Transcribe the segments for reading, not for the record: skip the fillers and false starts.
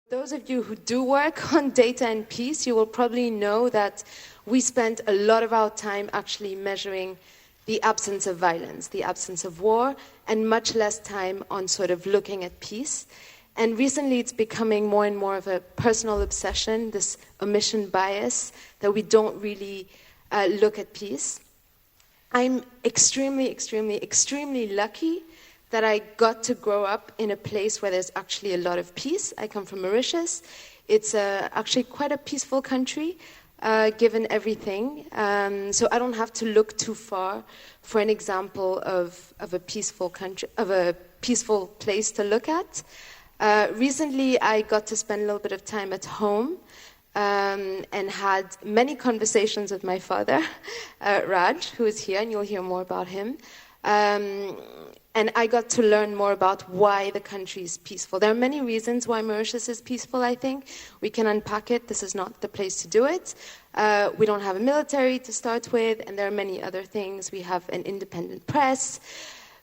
Those of you who do work on data and peace, you will probably know that we spend a lot of our time actually measuring the absence of violence, the absence of war, and much less time on sort of looking at peace. And recently it's becoming more and more of a personal obsession, this omission bias, that we don't really look at peace. I'm extremely, extremely, extremely lucky that I got to grow up in a place where there's actually a lot of peace. I come from Mauritius. It's actually quite a peaceful country, given everything. So I don't have to look too far for an example of a peaceful country, of a peaceful place to look at. Recently, I got to spend a little bit of time at home and had many conversations with my father, Raj, who is here, and you'll hear more about him. And I got to learn more about why the country is peaceful. There are many reasons why Mauritius is peaceful, I think. We can unpack it. This is not the place to do it. We don't have a military to start with, and there are many other things. We have an independent press.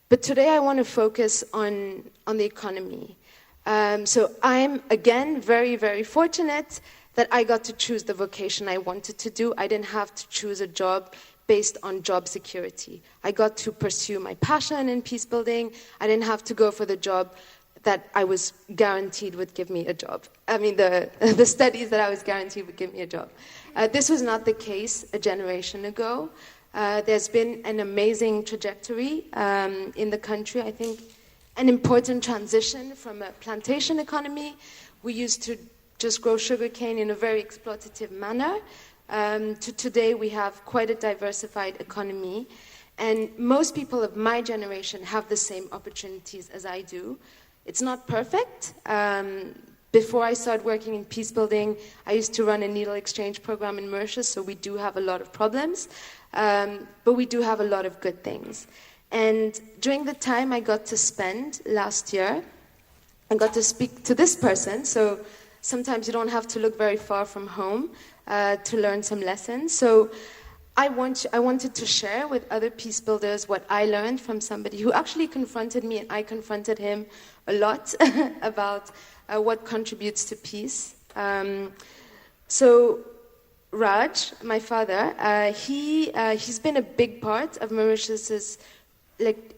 But today I want to focus on the economy. So I'm, again, very, very fortunate that I got to choose the vocation I wanted to do. I didn't have to choose a job based on job security. I got to pursue my passion in peace building. I didn't have to go for the job that I was guaranteed would give me a job. I mean, the studies that I was guaranteed would give me a job. This was not the case a generation ago. There's been an amazing trajectory in the country. I think an important transition from a plantation economy. We used to just grow sugarcane in a very exploitative manner. To today, we have quite a diversified economy, and most people of my generation have the same opportunities as I do. It's not perfect. Before I started working in peace building, I used to run a needle exchange program in Mauritius, so we do have a lot of problems, but we do have a lot of good things. And during the time I got to spend last year, I got to speak to this person, so sometimes you don't have to look very far from home to learn some lessons. So I wanted to share with other peace builders what I learned from somebody who actually confronted me, and I confronted him a lot about what contributes to peace. So Raj, my father, he's been a big part of Mauritius's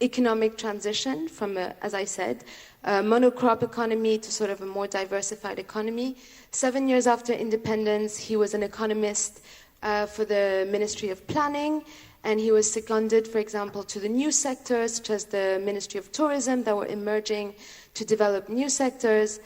economic transition from, as I said, a monocrop economy to sort of a more diversified economy. 7 years after independence, he was an economist for the Ministry of Planning, and he was seconded, for example, to the new sectors, such as the Ministry of Tourism, that were emerging to develop new sectors.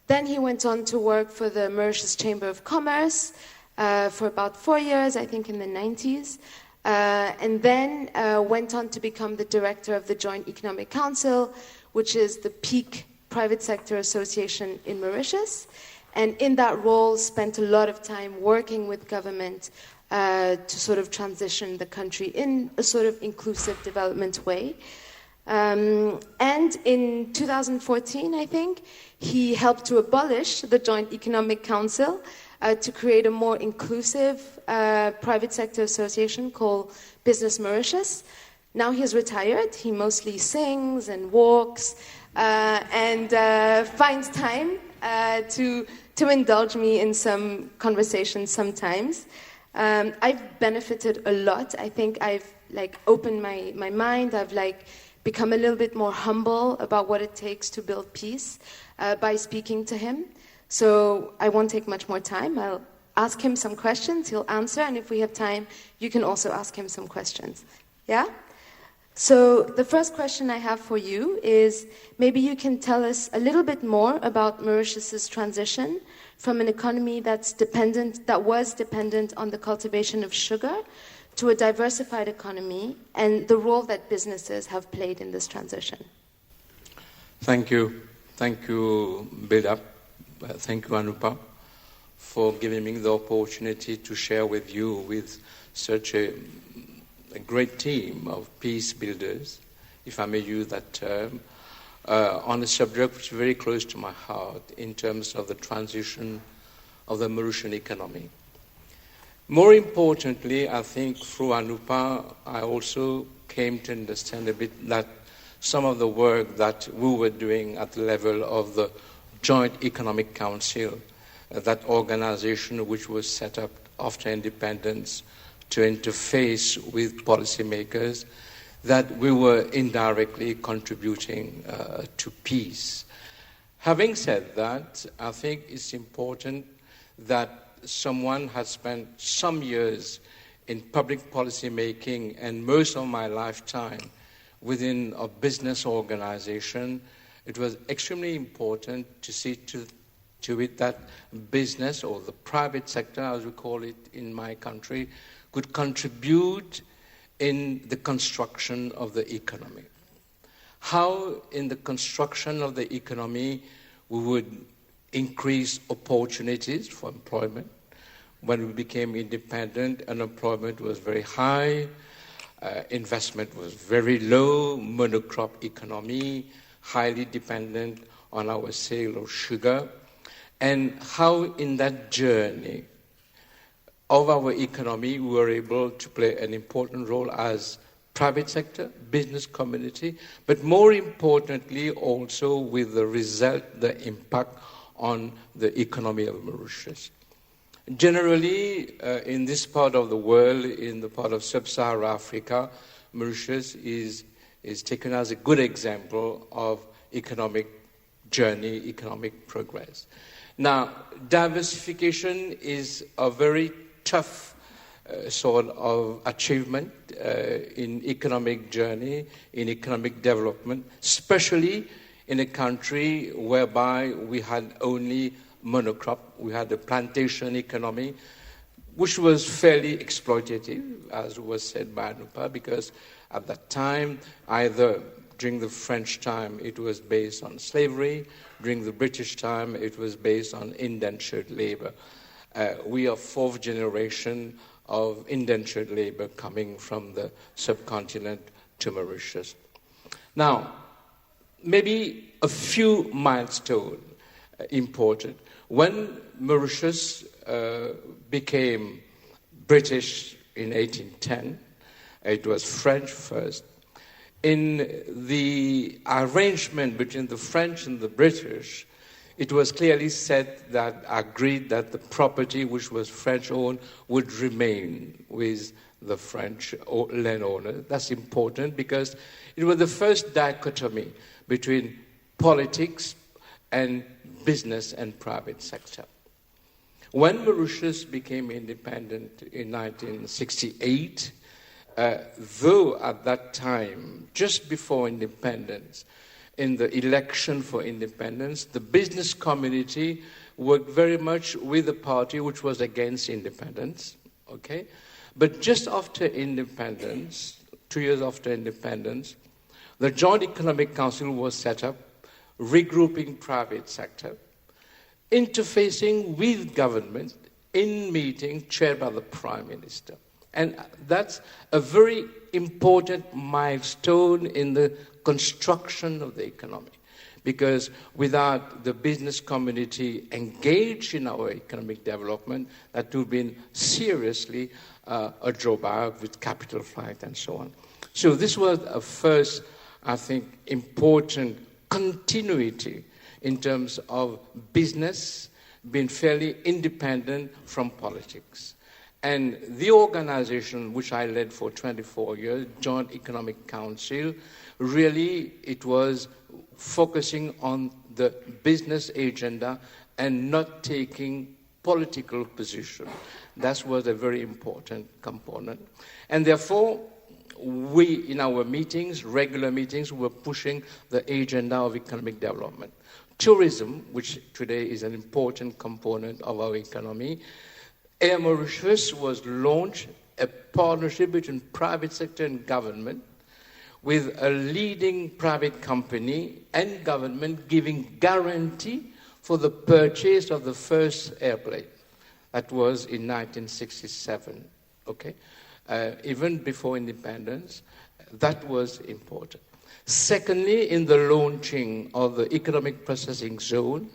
Then he went on to work for the Mauritius Chamber of Commerce for about 4 years, I think in the 90s. And then went on to become the director of the Joint Economic Council, which is the peak private sector association in Mauritius. And in that role, spent a lot of time working with government to sort of transition the country in a sort of inclusive development way. And in 2014, I think, he helped to abolish the Joint Economic Council to create a more inclusive private sector association called Business Mauritius. Now he's retired. He mostly sings and walks and finds time to indulge me in some conversations sometimes. I've benefited a lot. I think I've opened my mind. I've become a little bit more humble about what it takes to build peace by speaking to him. So I won't take much more time. I'll ask him some questions, he'll answer, and if we have time, you can also ask him some questions. Yeah? So the first question I have for you is, maybe you can tell us a little bit more about Mauritius's transition from an economy that was dependent on the cultivation of sugar to a diversified economy, and the role that businesses have played in this transition. Thank you. Thank you, Beda. Thank you, Anupah, for giving me the opportunity to share with you with such a great team of peace builders, if I may use that term, on a subject which is very close to my heart in terms of the transition of the Mauritian economy. More importantly, I think through Anupah, I also came to understand a bit that some of the work that we were doing at the level of the Joint Economic Council, that organization which was set up after independence to interface with policymakers, that we were indirectly contributing to peace. Having said that, I think it's important that someone has spent some years in public policy making and most of my lifetime within a business organization. It was extremely important to see to it that business, or the private sector as we call it in my country, could contribute in the construction of the economy. How in the construction of the economy we would increase opportunities for employment. When we became independent, unemployment was very high, investment was very low, monocrop economy, highly dependent on our sale of sugar, and how in that journey of our economy we were able to play an important role as private sector, business community, but more importantly also with the result, the impact on the economy of Mauritius. Generally, in this part of the world, in the part of sub-Saharan Africa, Mauritius is taken as a good example of economic journey, economic progress. Now, diversification is a very tough sort of achievement in economic journey, in economic development, especially in a country whereby we had only monocrop, we had a plantation economy, which was fairly exploitative, as was said by Anupah, because at that time, either during the French time, it was based on slavery, during the British time, it was based on indentured labor. We are fourth generation of indentured labor coming from the subcontinent to Mauritius. Now, maybe a few milestones important. When Mauritius became British in 1810, it was French first. In the arrangement between the French and the British, it was clearly said that agreed that the property which was French-owned would remain with the French landowner. That's important because it was the first dichotomy between politics and business and private sector. When Mauritius became independent in 1968, though at that time, just before independence, in the election for independence, the business community worked very much with the party which was against independence, okay? But just after independence, 2 years after independence, the Joint Economic Council was set up, regrouping private sector, interfacing with government in meeting chaired by the Prime Minister. And that's a very important milestone in the construction of the economy, because without the business community engaged in our economic development, that would have been seriously a drawback with capital flight and so on. So this was a first, I think, important continuity in terms of business being fairly independent from politics. And the organization which I led for 24 years, Joint Economic Council, really it was focusing on the business agenda and not taking political position. That was a very important component. And therefore, we, in our meetings, regular meetings, were pushing the agenda of economic development. Tourism, which today is an important component of our economy, Air Mauritius was launched, a partnership between private sector and government, with a leading private company and government giving guarantee for the purchase of the first airplane. That was in 1967, okay? Even before independence, that was important. Secondly, in the launching of the economic processing zone,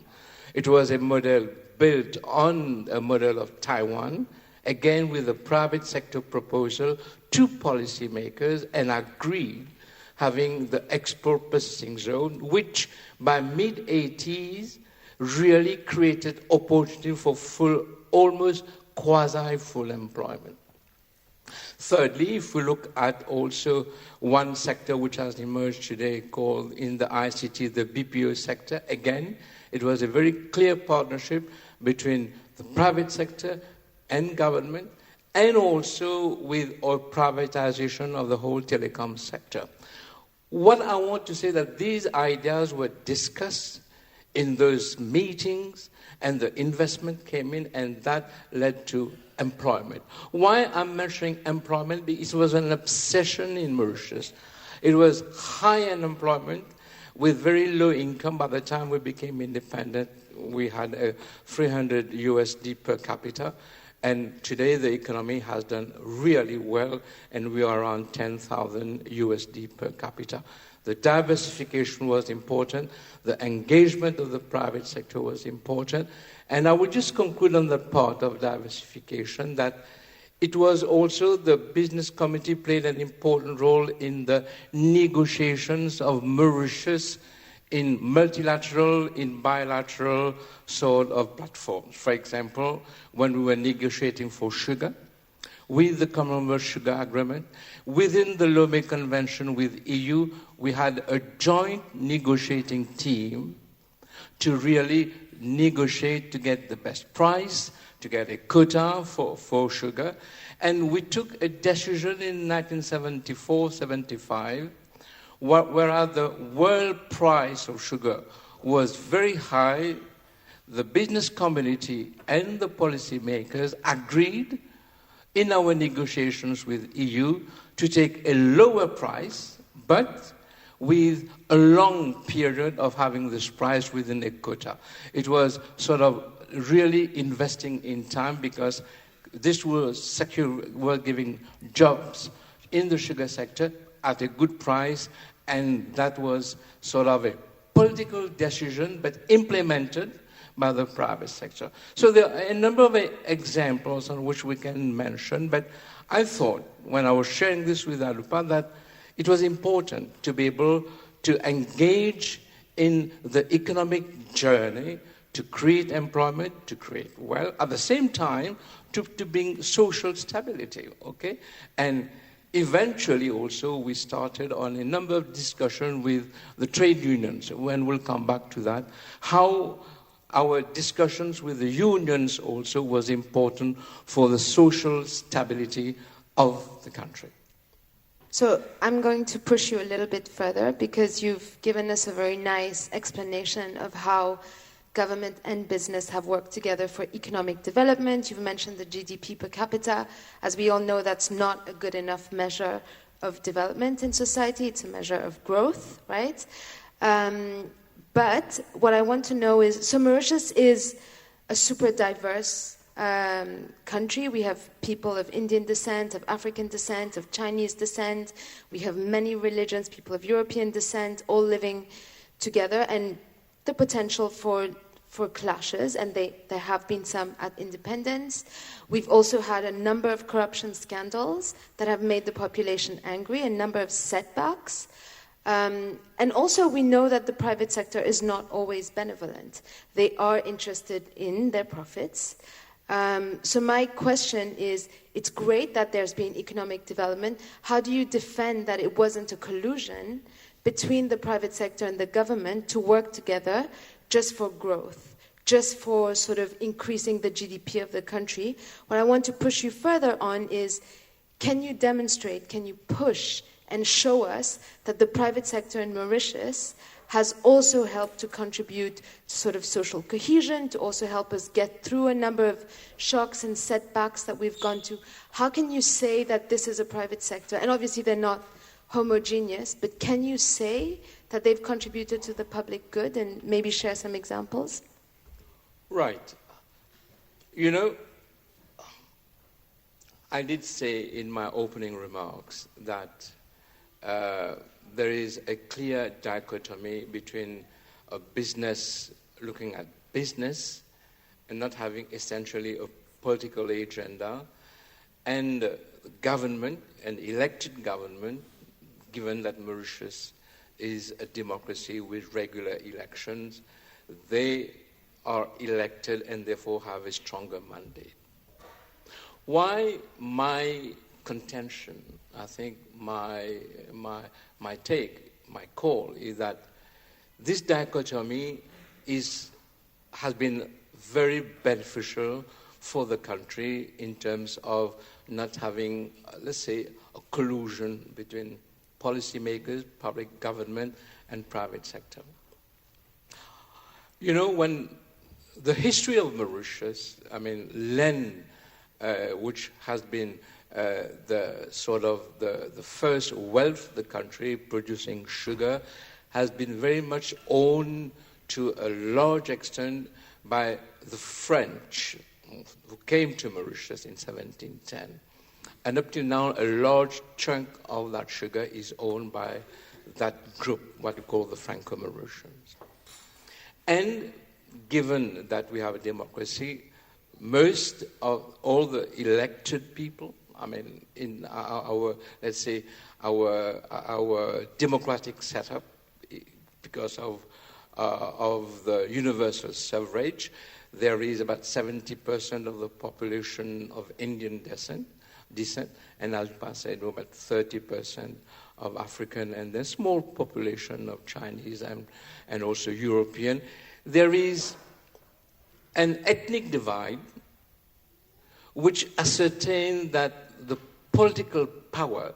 it was a model built on a model of Taiwan, again with a private sector proposal to policymakers, and agreed having the export processing zone, which by mid-80s really created opportunity for full, almost quasi-full employment. Thirdly, if we look at also one sector which has emerged today called in the ICT, the BPO sector, again, it was a very clear partnership between the private sector and government, and also with our privatization of the whole telecom sector. What I want to say that these ideas were discussed in those meetings, and the investment came in, and that led to employment. Why I'm mentioning employment? Because it was an obsession in Mauritius. It was high unemployment with very low income. By the time we became independent, we had a 300 USD per capita. And today the economy has done really well, and we are around 10,000 USD per capita. The diversification was important. The engagement of the private sector was important. And I would just conclude on the part of diversification that it was also the business committee played an important role in the negotiations of Mauritius in multilateral, in bilateral sort of platforms. For example, when we were negotiating for sugar, with the Commonwealth Sugar Agreement, within the Lomé Convention with EU, we had a joint negotiating team to really negotiate to get the best price, to get a quota for sugar. And we took a decision in 1974-75, whereas the world price of sugar was very high. The business community and the policymakers agreed in our negotiations with EU to take a lower price, but with a long period of having this price within a quota. It was sort of really investing in time, because this was giving jobs in the sugar sector at a good price, and that was sort of a political decision, but implemented by the private sector. So there are a number of examples on which we can mention, but I thought when I was sharing this with Anupah that it was important to be able to engage in the economic journey, to create employment, to create wealth, at the same time to bring social stability, okay? And eventually also we started on a number of discussions with the trade unions, when we'll come back to that, how our discussions with the unions also was important for the social stability of the country. So I'm going to push you a little bit further, because you've given us a very nice explanation of how government and business have worked together for economic development. You've mentioned the GDP per capita. As we all know, that's not a good enough measure of development in society. It's a measure of growth, right? But what I want to know is, so Mauritius is a super diverse country. We have people of Indian descent, of African descent, of Chinese descent. We have many religions, people of European descent, all living together, and the potential for clashes, and there have been some at independence. We've also had a number of corruption scandals that have made the population angry, a number of setbacks. And also we know that the private sector is not always benevolent. They are interested in their profits. So my question is, it's great that there's been economic development. How do you defend that it wasn't a collusion between the private sector and the government to work together just for growth, just for sort of increasing the GDP of the country? What I want to push you further on is, can you demonstrate, can you push and show us that the private sector in Mauritius has also helped to contribute to sort of social cohesion, to also help us get through a number of shocks and setbacks that we've gone to? How can you say that this is a private sector? And obviously they're not homogeneous, but can you say that they've contributed to the public good, and maybe share some examples? Right. You know, I did say in my opening remarks that there is a clear dichotomy between a business looking at business and not having essentially a political agenda, and government, an elected government, given that Mauritius is a democracy with regular elections. They are elected and therefore have a stronger mandate. Why my contention, I think my take, my call is that this dichotomy has been very beneficial for the country in terms of not having, let's say, a collusion between policymakers, public government, and private sector. You know, when the history of Mauritius, I mean, Len, which has been the first wealth the country producing sugar, has been very much owned to a large extent by the French who came to Mauritius in 1710. And up to now, a large chunk of that sugar is owned by that group, what we call the Franco-Mauritians. And given that we have a democracy, most of all the elected people, I mean, in our let's say, our democratic setup, because of the universal suffrage, there is about 70% of the population of Indian descent, and as I said, about 30% of African, and then small population of Chinese and also European. There is an ethnic divide which ascertains that the political power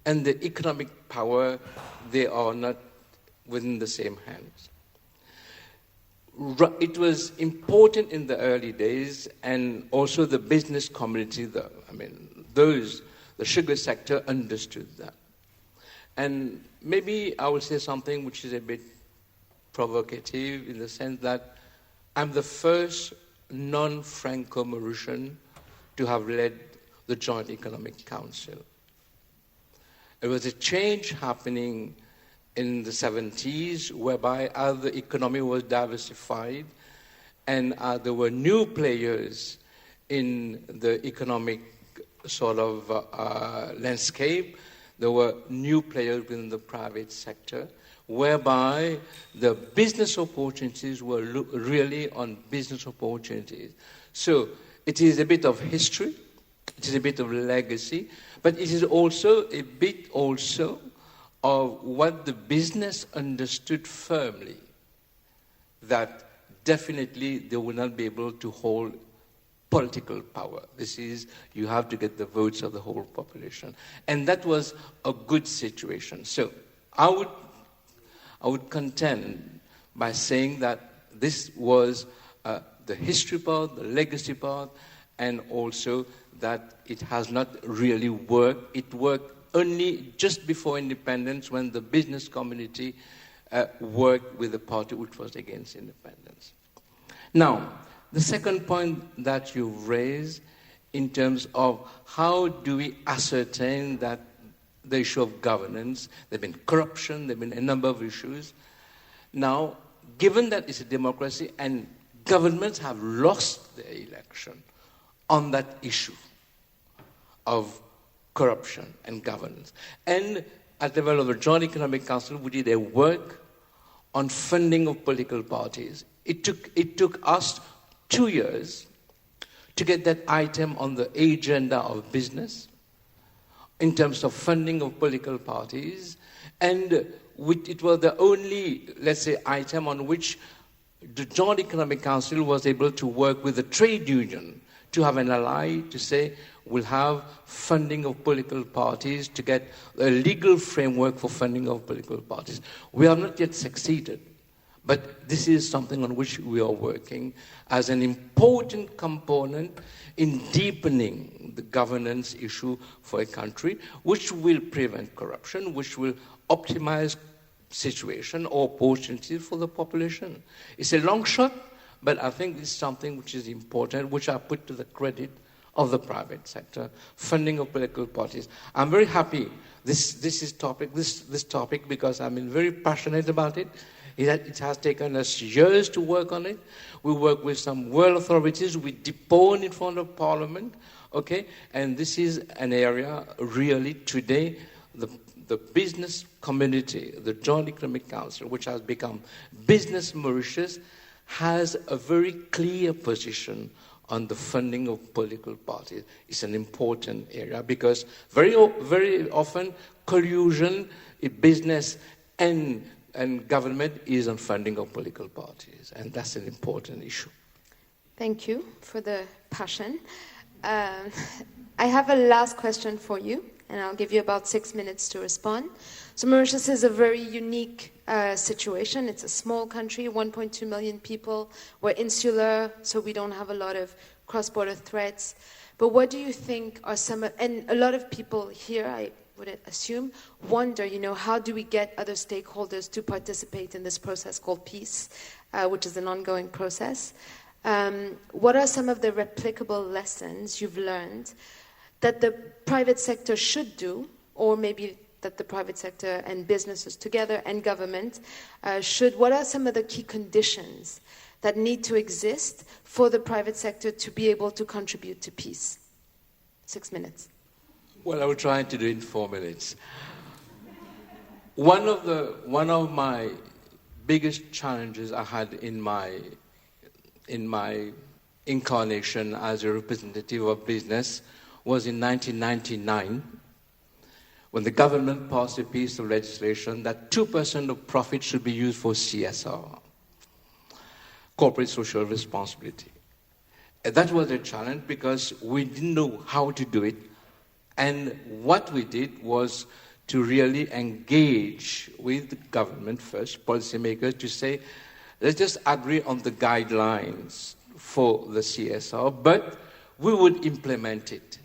and the economic power, they are not within the same hands. It was important in the early days, and also the business community, the sugar sector understood that. And maybe I will say something which is a bit provocative in the sense that I'm the first non-Franco-Mauritian to have led the Joint Economic Council. There was a change happening in the 70s whereby as the economy was diversified and there were new players in the economic landscape. There were new players within the private sector whereby the business opportunities were really on business opportunities. So it is a bit of history, it is a bit of legacy, but it is also a bit of what the business understood firmly, that definitely they will not be able to hold political power. This is, you have to get the votes of the whole population. And that was a good situation. So I would contend by saying that this was the history part, the legacy part, and also that it has not really worked. It worked only just before independence when the business community worked with the party which was against independence. Now, the second point that you raised in terms of how do we ascertain that the issue of governance, there have been corruption, there have been a number of issues. Now, given that it's a democracy and governments have lost their election on that issue of corruption and governance. And at the level of the Joint Economic Council, we did a work on funding of political parties. It took us 2 years to get that item on the agenda of business in terms of funding of political parties. And it was the only, let's say, item on which the Joint Economic Council was able to work with the trade union to have an ally to say, we'll have funding of political parties to get a legal framework for funding of political parties. We have not yet succeeded, but this is something on which we are working as an important component in deepening the governance issue for a country, which will prevent corruption, which will optimize situation or opportunities for the population. It's a long shot, but I think it's something which is important, which I put to the credit of the private sector, funding of political parties. I'm very happy this topic because I'm very passionate about it. It has taken us years to work on it. We work with some world authorities. We depone in front of Parliament, okay? And this is an area really today, the business community, the Joint Economic Council, which has become Business Mauritius, has a very clear position on the funding of political parties. It's an important area because very often collusion in business and government is on funding of political parties, and that's an important issue. Thank you for the passion. I have a last question for you, and I'll give you about 6 minutes to respond. So Mauritius is a very unique situation. It's a small country, 1.2 million people. We're insular, so we don't have a lot of cross-border threats. But what do you think are and a lot of people here, I would assume, wonder, how do we get other stakeholders to participate in this process called peace, which is an ongoing process? What are some of the replicable lessons you've learned that the private sector should do, or maybe that the private sector and businesses together and government should? What are some of the key conditions that need to exist for the private sector to be able to contribute to peace? 6 minutes. Well, I will try to do it in 4 minutes. One of my biggest challenges I had in my incarnation as a representative of business was in 1999, when the government passed a piece of legislation that 2% of profit should be used for CSR, corporate social responsibility. And that was a challenge because we didn't know how to do it. And what we did was to really engage with the government first, policymakers, to say, let's just agree on the guidelines for the CSR, but we would implement it.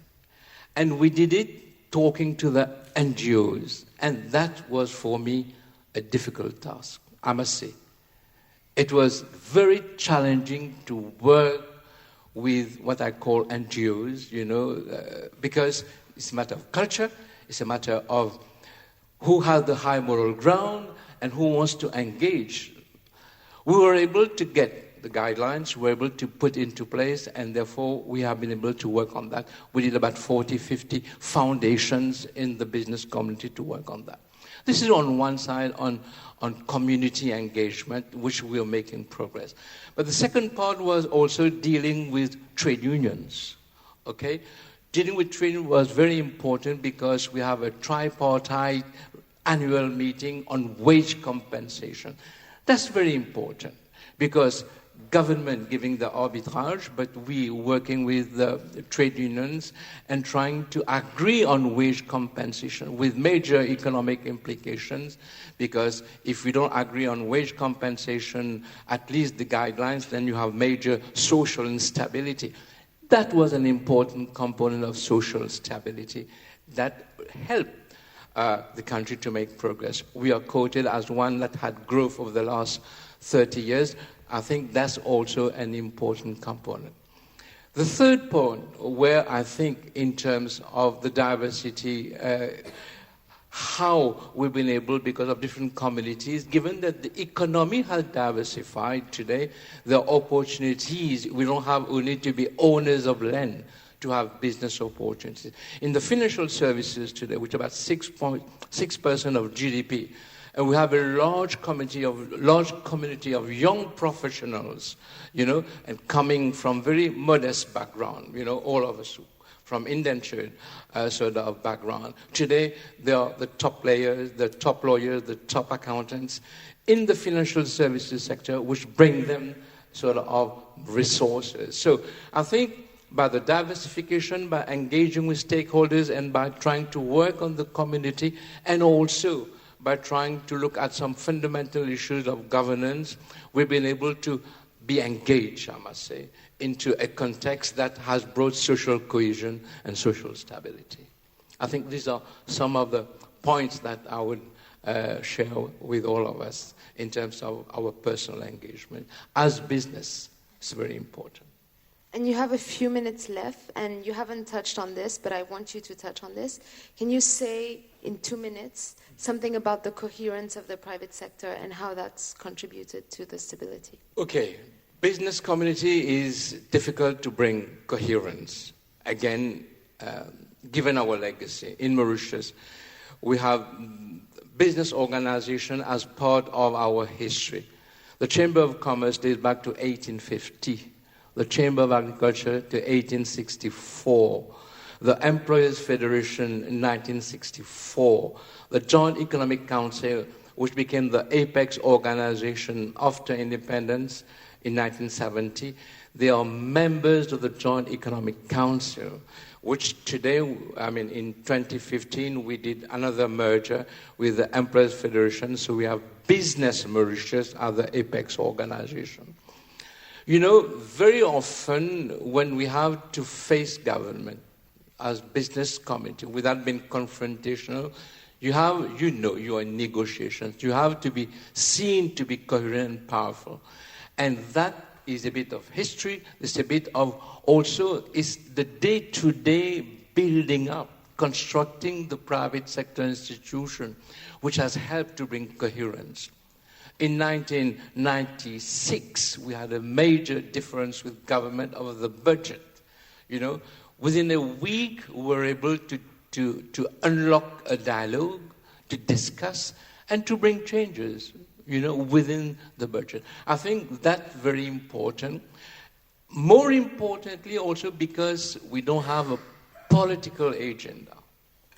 And we did it talking to the NGOs, and that was for me a difficult task, I must say. It was very challenging to work with what I call NGOs, because it's a matter of culture, it's a matter of who has the high moral ground and who wants to engage. We were able to get the guidelines, we were able to put into place, and therefore we have been able to work on that. We did about 40, 50 foundations in the business community to work on that. This is on one side, on community engagement, which we are making progress. But the second part was also dealing with trade unions, okay? Dealing with trade unions was very important because we have a tripartite annual meeting on wage compensation. That's very important because government giving the arbitrage, but we working with the trade unions and trying to agree on wage compensation with major economic implications, because if we don't agree on wage compensation, at least the guidelines, then you have major social instability. That was an important component of social stability that helped the country to make progress. We are quoted as one that had growth over the last 30 years. I think that's also an important component. The third point, where I think in terms of the diversity, how we've been able, because of different communities, given that the economy has diversified today, the opportunities, we don't have only to be owners of land to have business opportunities. In the financial services today, which is about 6.6% of GDP, and we have a large community of young professionals, and coming from very modest background, all of us from indentured sort of background. Today, they are the top players, the top lawyers, the top accountants in the financial services sector, which bring them sort of resources. So I think by the diversification, by engaging with stakeholders, and by trying to work on the community, and also by trying to look at some fundamental issues of governance, we've been able to be engaged, I must say, into a context that has brought social cohesion and social stability. I think these are some of the points that I would share with all of us in terms of our personal engagement. As business, it's very important. And you have a few minutes left, and you haven't touched on this, but I want you to touch on this. Can you say, in 2 minutes, something about the coherence of the private sector and how that's contributed to the stability? Okay. Business community is difficult to bring coherence. Again, given our legacy in Mauritius, we have business organization as part of our history. The Chamber of Commerce dates back to 1850. The Chamber of Agriculture to 1864. The Employers Federation in 1964. The Joint Economic Council, which became the apex organization after independence in 1970. They are members of the Joint Economic Council, which today, in 2015, we did another merger with the Employers Federation, so we have Business Mauritius as the apex organization. You know, very often when we have to face government as business community without being confrontational, you are in negotiations. You have to be seen to be coherent and powerful. And that is a bit of history. It's a bit of also is the day-to-day building up, constructing the private sector institution, which has helped to bring coherence. In 1996, we had a major difference with government over the budget. You know, within a week, we were able to unlock a dialogue, to discuss, and to bring changes, within the budget. I think that's very important. More importantly, also because we don't have a political agenda.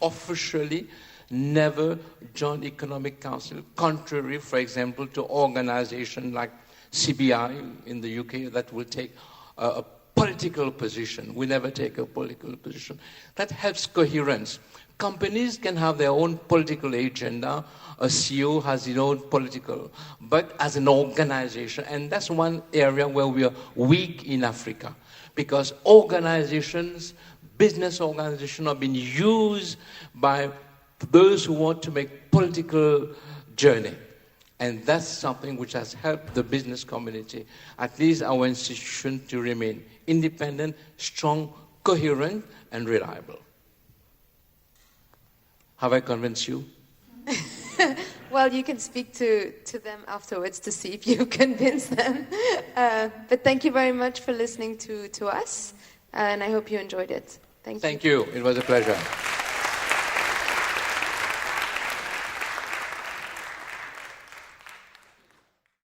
Officially, never Joint Economic Council, contrary, for example, to organizations like CBI in the UK that will take a political position. We never take a political position. That helps coherence. Companies can have their own political agenda. A CEO has his own political, but as an organization, and that's one area where we are weak in Africa, because business organizations are being used by those who want to make political journey. And that's something which has helped the business community, at least our institution, to remain independent, strong, coherent, and reliable. Have I convinced you? Well, you can speak to them afterwards to see if you convince them. But thank you very much for listening to us, and I hope you enjoyed it. Thank you. Thank you. It was a pleasure.